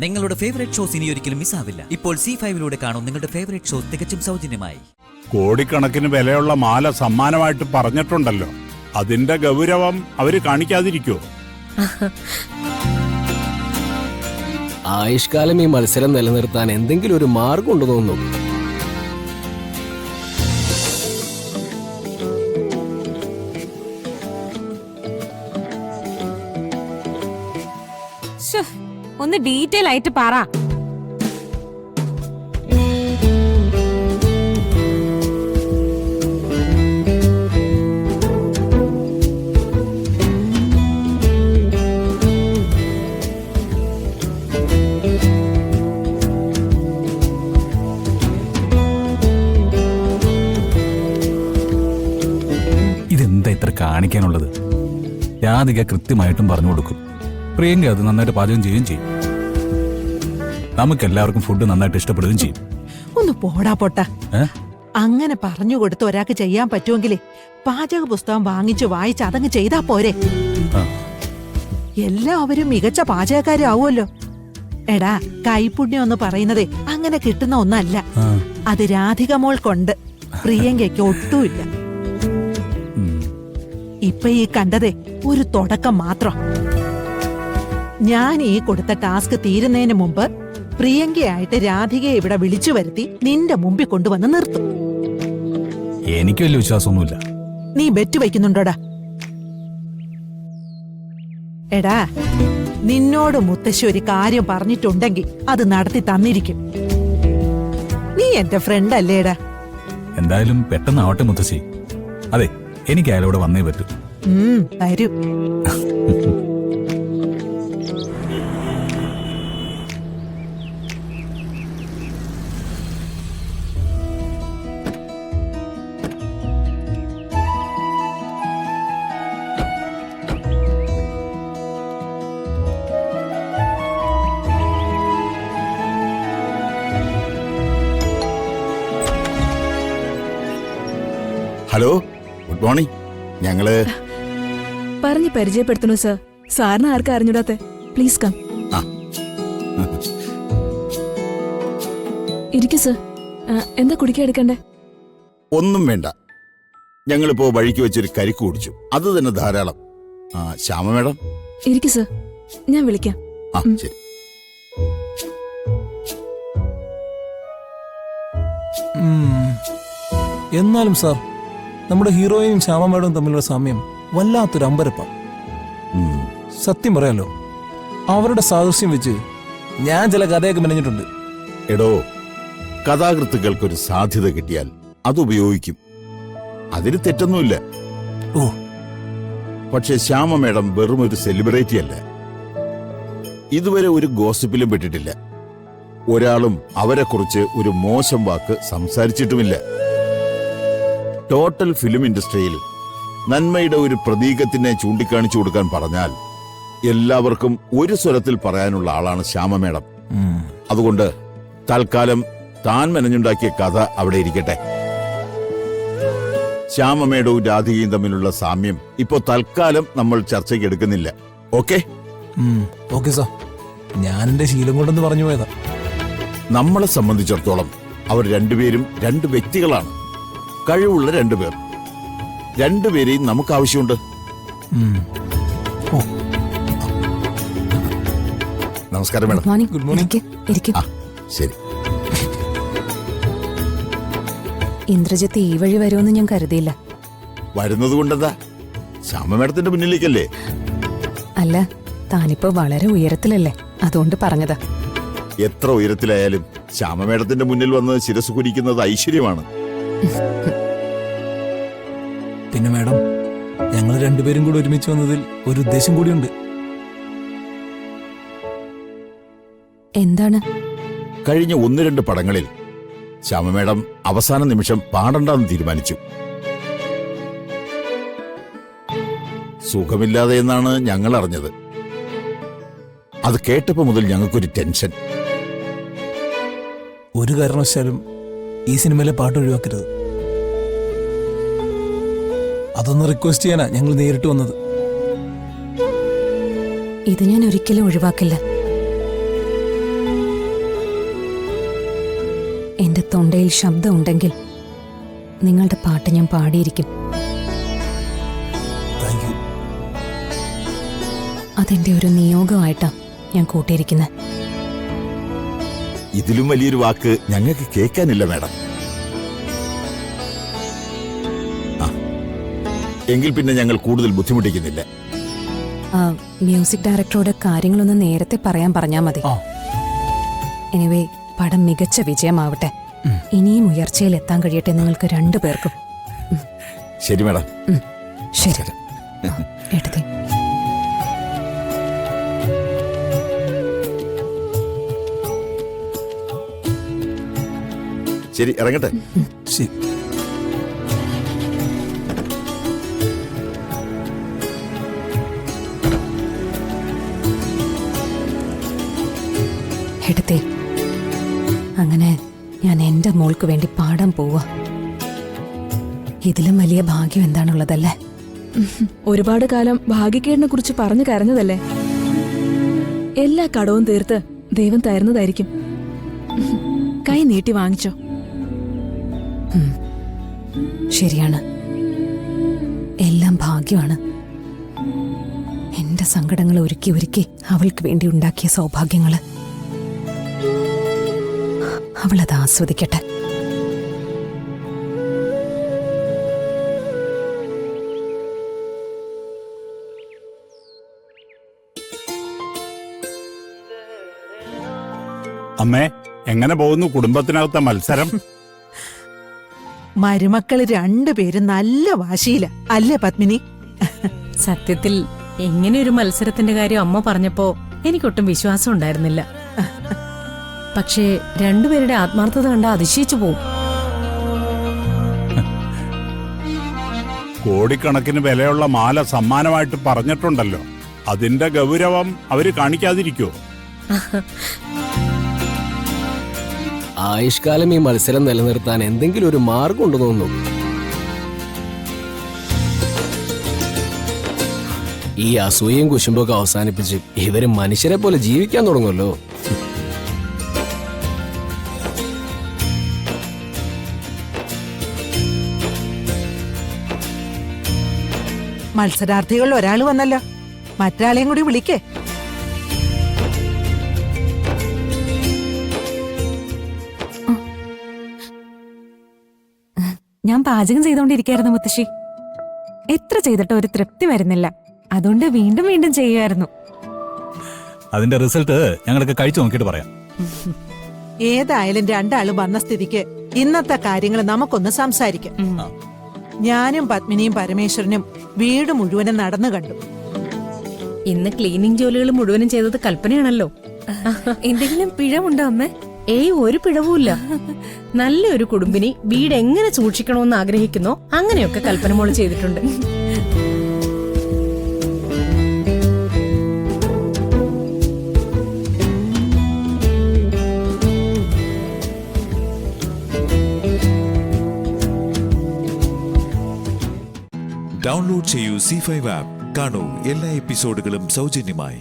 നിങ്ങളുടെ favourite shows ഇനി ഒരിക്കലും മിസ്സാവില്ല. ഇപ്പോൾ C5 കാണും നിങ്ങളുടെ ഫേവറേറ്റ് ഷോസ് തികച്ചും സൗജന്യമായി. കോടിക്കണക്കിന് വിലയുള്ള മാല സമ്മാനമായിട്ട് പറഞ്ഞിട്ടുണ്ടല്ലോ, അതിന്റെ ഗൗരവം അവര് കാണിക്കാതിരിക്കോ? ആയുഷ്കാലം ഈ മത്സരം നിലനിർത്താൻ എന്തെങ്കിലും ഒരു മാർഗം ഉണ്ടോ തോന്നുന്നു. ഒന്ന് ഡീറ്റെയിൽ ആയിട്ട് പറ. ഇതെന്താ ഇത്ര കാണിക്കാനുള്ളത്? രാധിക കൃത്യമായിട്ടും പറഞ്ഞു കൊടുക്കും. പ്രിയങ്ക അത് നന്നായിട്ട് പാചകം ചെയ്യുകയും ചെയ്യും. നമുക്കെല്ലാവർക്കും ഫുഡ് നന്നായിട്ട് ഇഷ്ടപ്പെടുകയും ചെയ്യും. ഒന്ന് പോടാ പൊട്ട. അങ്ങനെ പറഞ്ഞു കൊടുത്ത് ഒരാൾക്ക് ചെയ്യാൻ പറ്റുമെങ്കിലേ പാചക പുസ്തകം വാങ്ങിച്ചു വായിച്ച് അതങ്ങ് ചെയ്താ പോരെ. എല്ലാവരും മികച്ച പാചകക്കാരാവുമല്ലോ. എടാ, കൈപുണ്യം എന്ന് പറയുന്നതേ അങ്ങനെ കിട്ടുന്ന ഒന്നല്ല. അത് രാധിക മോൾക്കുണ്ട്, പ്രിയങ്കയ്ക്ക് ഒട്ടുമില്ല. ഇപ്പൊ ഈ കണ്ടതേ ഒരു തുടക്കം മാത്രം. ഞാൻ ഈ കൊടുത്ത ടാസ്ക് തീരുന്നതിന് മുമ്പ് പ്രിയങ്കയായിട്ട് രാധികയെ ഇവിടെ വിളിച്ചു വരുത്തി നിന്റെ മുമ്പിൽ കൊണ്ടുവന്ന് നിർത്തും. എനിക്ക് വലിയ വിശ്വാസമൊന്നുമില്ല. നീ ബെറ്റ് വയ്ക്കുന്നുണ്ടോടാ? എടാ, നിന്നോട് മുത്തശ്ശി ഒരു കാര്യം പറഞ്ഞിട്ടുണ്ടെങ്കിൽ അത് നടത്തി തന്നിരിക്കും. നീ എന്റെ ഫ്രണ്ട് അല്ലേടാ? എന്തായാലും പെട്ടെന്നാവട്ടെ മുത്തശ്ശി. അതെ, എനിക്ക് അയാളോട് വന്നേ പറ്റൂ. വരൂ. Hello, good morning. ഞങ്ങള് പറഞ്ഞ് പരിചയപ്പെടുത്തണു സർ. സാറിന് ആർക്കും അറിഞ്ഞൂടാത്തെ. Please come. ഇരിക്കു സർ. എന്താ കുടിക്കാൻ എടുക്കണ്ടേ? ഒന്നും വേണ്ട, ഞങ്ങളിപ്പോ വഴിക്ക് വെച്ചൊരു കരിക്ക് കുടിച്ചു, അത് തന്നെ ധാരാളം. ശ്യാമ മേഡം ഇരിക്കു സർ, ഞാൻ വിളിക്കാം. ശരി. എന്നാലും സാർ, നമ്മുടെ ഹീറോയിനും ശ്യാമ മേഡവും തമ്മിലുള്ള സാമ്യം വല്ലാത്തൊരു അമ്പരപ്പം. സത്യം പറയാലോ, അവരുടെ സാദൃശ്യം വെച്ച് ഞാൻ ചില കഥയൊക്കെ മെനഞ്ഞിട്ടുണ്ട്. എടോ, കഥാകൃത്തുക്കൾക്കൊരു സാധ്യത കിട്ടിയാൽ അത് ഉപയോഗിക്കും, അതിന് തെറ്റൊന്നുമില്ല. ഓ, പക്ഷെ ശ്യാമ മേഡം വെറും ഒരു സെലിബ്രിറ്റി അല്ല. ഇതുവരെ ഒരു ഗോസിപ്പിലും പെട്ടിട്ടില്ല. ഒരാളും അവരെക്കുറിച്ച് ഒരു മോശം വാക്ക് സംസാരിച്ചിട്ടുമില്ല. ടോട്ടൽ ഫിലിം ഇൻഡസ്ട്രിയിൽ നന്മയുടെ ഒരു പ്രതീകത്തിനെ ചൂണ്ടിക്കാണിച്ചു കൊടുക്കാൻ പറഞ്ഞാൽ എല്ലാവർക്കും ഒരു സ്വരത്തിൽ പറയാനുള്ള ആളാണ് ശ്യാമ മേഡം. അതുകൊണ്ട് തൽക്കാലം താൻ മെനഞ്ഞുണ്ടാക്കിയ കഥ അവിടെ ഇരിക്കട്ടെ. ശ്യാമ മേഡവും രാധികയും തമ്മിലുള്ള സാമ്യം ഇപ്പോ തൽക്കാലം നമ്മൾ ചർച്ചയ്ക്ക് എടുക്കുന്നില്ല. ഓക്കെ? ഓക്കെ സാർ, ഞാൻ എന്റെ ശീലം കൊണ്ടെന്ന് പറഞ്ഞു പോയതാ. നമ്മളെ സംബന്ധിച്ചിടത്തോളം അവർ രണ്ടുപേരും രണ്ട് വ്യക്തികളാണ്, കഴിവുള്ള രണ്ടുപേർ. രണ്ടുപേരെയും നമുക്ക് ആവശ്യമുണ്ട്. നമസ്കാരം മേഡം. Good morning. ശരി. ഇന്ദ്രജിത്ത് ഈ വഴി വരുമെന്ന് ഞാൻ കരുതിയില്ല. വരുന്നത് കൊണ്ടെന്താ, ശ്യാമ മേഡത്തിന്റെ മുന്നിലേക്കല്ലേ? അല്ല, താനിപ്പോ വളരെ ഉയരത്തിലല്ലേ, അതുകൊണ്ട് പറഞ്ഞതാ. എത്ര ഉയരത്തിലായാലും ശ്യാമ മേഡത്തിന്റെ മുന്നിൽ വന്ന് ശിരസ് കുനിക്കുന്നത് ഐശ്വര്യമാണ്. പിന്നെ മേഡം, ഞങ്ങൾ രണ്ടുപേരും കൂടി ഒരുമിച്ച് വന്നതിൽ ഒരു ഉദ്ദേശം കൂടിയുണ്ട്. എന്താണ്? കഴിഞ്ഞ 1-2 പടങ്ങളിൽ ശ്യാമ മേഡം അവസാന നിമിഷം പാടണ്ടെന്ന് തീരുമാനിച്ചു. സുഖമില്ലാതെ എന്നാണ് ഞങ്ങൾ അറിഞ്ഞത്. അത് കേട്ടപ്പോ മുതൽ ഞങ്ങൾക്കൊരു ടെൻഷൻ. ഒരു കാരണവശാലും ഈ സിനിമയിലെ പാട്ട് ഒഴിവാക്കരുത്. അതൊന്ന് റിക്വസ്റ്റ് ചെയ്യാനാ ഞങ്ങൾ നേരിട്ട് വന്നത്. ഇത് ഞാൻ ഒരിക്കലും ഒഴിവാക്കില്ല. തൊണ്ടയിൽ ശബ്ദമുണ്ടെങ്കിൽ നിങ്ങളുടെ പാട്ട് ഞാൻ പാടിയിരിക്കും. Thank you. അതെന്റെ ഒരു നിയോഗമായിട്ടാ ഞാൻ കൂട്ടിയിരിക്കുന്നത്. ഇതിലും വലിയൊരു വാക്ക് ഞങ്ങൾക്ക് കേൾക്കാനില്ല മാഡം. എങ്കിൽ പിന്നെ ഞങ്ങൾ കൂടുതൽ ബുദ്ധിമുട്ടിക്കുന്നില്ല. മ്യൂസിക് ഡയറക്ടറോട് കാര്യങ്ങളൊന്ന് നേരത്തെ പറയാൻ പറഞ്ഞാ മതി. എനിവേ, പടം മികച്ച വിജയമാവട്ടെ. ഇനിയും ഉയർച്ചയിൽ എത്താൻ കഴിയട്ടെ നിങ്ങൾക്ക് രണ്ടുപേർക്കും. ശരി മാഡം. ശരി എടുത്തേ. ശരി, ഇറങ്ങട്ടെ. ശരി. എടുത്തേ. അങ്ങനെ ഞാൻ എന്റെ മോൾക്ക് വേണ്ടി പാടാൻ പോവാ. ഇതിലും വലിയ ഭാഗ്യം എന്താണുള്ളതല്ലേ? ഒരുപാട് കാലം ഭാഗ്യക്കേടിനെ കുറിച്ച് പറഞ്ഞു കരഞ്ഞതല്ലേ. എല്ലാ കടവും തീർത്ത് ദൈവം തരുന്നതായിരിക്കും. കൈ നീട്ടി വാങ്ങിച്ചോ. ശരിയാണ്, എല്ലാം ഭാഗ്യമാണ്. എന്റെ സങ്കടങ്ങൾ ഒരുക്കി ഒരുക്കി അവൾക്ക് വേണ്ടി ഉണ്ടാക്കിയ സൗഭാഗ്യങ്ങള് അവളത് ആസ്വദിക്കട്ടെ. അമ്മേ, എങ്ങനെ പോകുന്നു കുടുംബത്തിനകത്തെ മത്സരം? മരുമക്കള് രണ്ടുപേരും നല്ല വാശിയില അല്ലേ പത്മിനി? സത്യത്തിൽ എങ്ങനെ ഒരു മത്സരത്തിന്റെ കാര്യം അമ്മ പറഞ്ഞപ്പോ എനിക്കൊട്ടും വിശ്വാസം ഉണ്ടായിരുന്നില്ല. പക്ഷേ രണ്ടുപേരുടെ ആത്മാർത്ഥത കണ്ട അതിശയിച്ചു പോവും. കോടിക്കണക്കിന് വിലയുള്ള മാല സമ്മാനമായിട്ട് പറഞ്ഞിട്ടുണ്ടല്ലോ. അതിന്റെ ഗൗരവം അവര് കാണിക്കാതിരിക്കോ? ആയുഷ്കാലം ഈ മത്സരം നിലനിർത്താൻ എന്തെങ്കിലും ഒരു മാർഗം ഉണ്ടെന്ന് തോന്നുന്നു. ഈ അസൂയയും കുശുമ്പൊക്കെ അവസാനിപ്പിച്ച് ഇവര് മനുഷ്യരെ പോലെ ജീവിക്കാൻ തുടങ്ങുമല്ലോ. മത്സരാർത്ഥികളിൽ ഒരാൾ വന്നല്ലോ, മറ്റാളെയും കൂടി വിളിക്കേ. ഞാൻ പാചകം ചെയ്തുകൊണ്ടിരിക്കുകയായിരുന്നു മുത്തശ്ശി. എത്ര ചെയ്തിട്ട് ഒരു തൃപ്തി വരുന്നില്ല. അതുകൊണ്ട് വീണ്ടും വീണ്ടും ചെയ്യുമായിരുന്നു. അതിന്റെ റിസൾട്ട് ഞങ്ങളൊക്കെ കഴിച്ചു നോക്കിയിട്ട് പറയാം. ഏതായാലും രണ്ടാളും വന്ന സ്ഥിതിക്ക് ഇന്നത്തെ കാര്യങ്ങൾ നമുക്കൊന്ന് സംസാരിക്കാം. ഞാനും പത്മിനിയും പരമേശ്വരനും വീട് മുഴുവനും നടന്നു കണ്ടു. ഇന്ന് ക്ലീനിങ് ജോലികൾ മുഴുവനും ചെയ്തത് കൽപ്പനയാണല്ലോ. എന്തെങ്കിലും പിഴവുണ്ടോ അമ്മേ? ഏയ്, ഒരു പിഴവുമില്ല. നല്ലൊരു കുടുംബിനി വീട് എങ്ങനെ സൂക്ഷിക്കണമെന്ന് ആഗ്രഹിക്കുന്നോ അങ്ങനെയൊക്കെ കൽപ്പന മോള് ചെയ്തിട്ടുണ്ട്. ഡൗൺലോഡ് ചെയ്യൂ C5 ആപ്പ്. കാണൂ എല്ലാ എപ്പിസോഡുകളും സൗജന്യമായി.